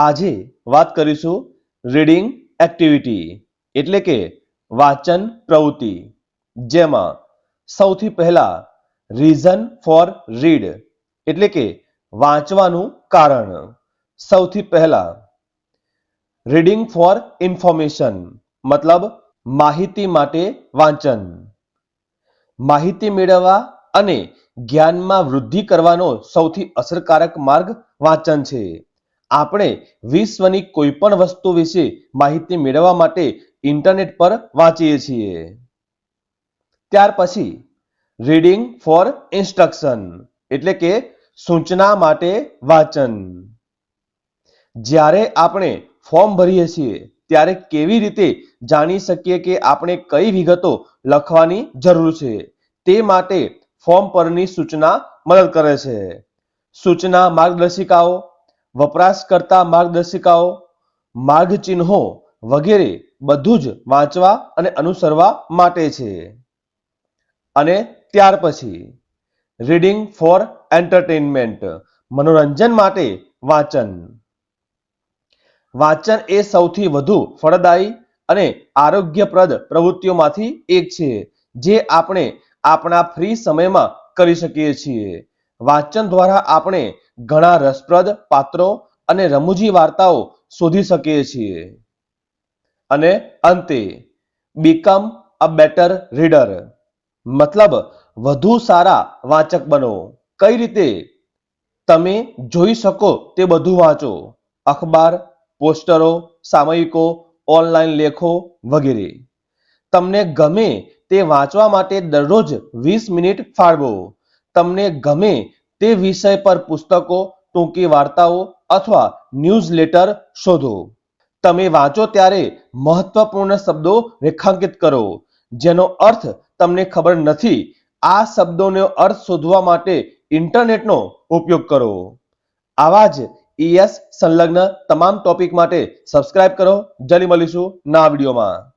આજે વાત કરીશું રીડિંગ એક્ટિવિટી એટલે કે વાંચન પ્રવૃત્તિ, જેમાં સૌથી પહેલા રીઝન ફોર રીડ એટલે કે વાંચવાનું કારણ. સૌથી પહેલા રીડિંગ ફોર ઇન્ફોર્મેશન મતલબ માહિતી માટે વાંચન. માહિતી મેળવવા અને જ્ઞાનમાં વૃદ્ધિ કરવાનો સૌથી અસરકારક માર્ગ વાંચન છે. આપણે વિશ્વની કોઈ પણ વસ્તુ વિશે માહિતી મેળવવા માટે ઇન્ટરનેટ પર વાંચીએ છીએ. ત્યાર પછી રીડિંગ ફોર ઇન્સ્ટ્રક્શન એટલે કે સૂચના માટે વાંચન. જ્યારે આપણે ફોર્મ ભરીએ છીએ ત્યારે કેવી રીતે જાણી શકીએ કે આપણે કઈ વિગતો લખવાની જરૂર છે તે માટે ફોર્મ પરની સૂચના મદદ કરે છે. સૂચના માર્ગદર્શિકાઓ, વપરાશકર્તા માર્ગદર્શિકાઓ, માર્ગચિહ્નો વગેરે બધું જ વાંચવા અને અનુસરવા માટે છે. અને ત્યાર પછી રીડિંગ ફોર એન્ટરટેનમેન્ટ મનોરંજન માટે વાંચન. વાંચન એ સૌથી વધુ ફળદાયી અને આરોગ્યપ્રદ પ્રવૃત્તિઓમાંથી એક છે જે આપણે આપણા ફ્રી સમયમાં કરી શકીએ છીએ. વાંચન દ્વારા આપણે ઘણા રસપ્રદ પાત્રો અને રમૂજી વાર્તાઓ શોધી શકીએ છીએ. અને અંતે બીકમ અ બેટર રીડર મતલબ વધુ સારા વાંચક બનો. કઈ રીતે? તમે જોઈ શકો તે બધું વાંચો. અખબાર, પોસ્ટરો, સામયિકો, ઓનલાઈન લેખો વગેરે. તમને ગમે તે વાંચવા માટે દરરોજ 20 મિનિટ ફાળવો. તમને ગમે તે વિષય પર પુસ્તકો, ટૂંકી વાર્તાઓ અથવા ન્યૂઝલેટર શોધો. તમે વાંચો ત્યારે મહત્વપૂર્ણ શબ્દો રેખાંકિત કરો જેનો અર્થ તમને ખબર નથી. આ શબ્દોનો અર્થ શોધવા માટે ઇન્ટરનેટનો ઉપયોગ કરો. આવા જ ES સંલગ્ન તમામ ટોપિક માટે સબસ્ક્રાઇબ કરો. જલ્દી મળીશું નવા વિડીયોમાં.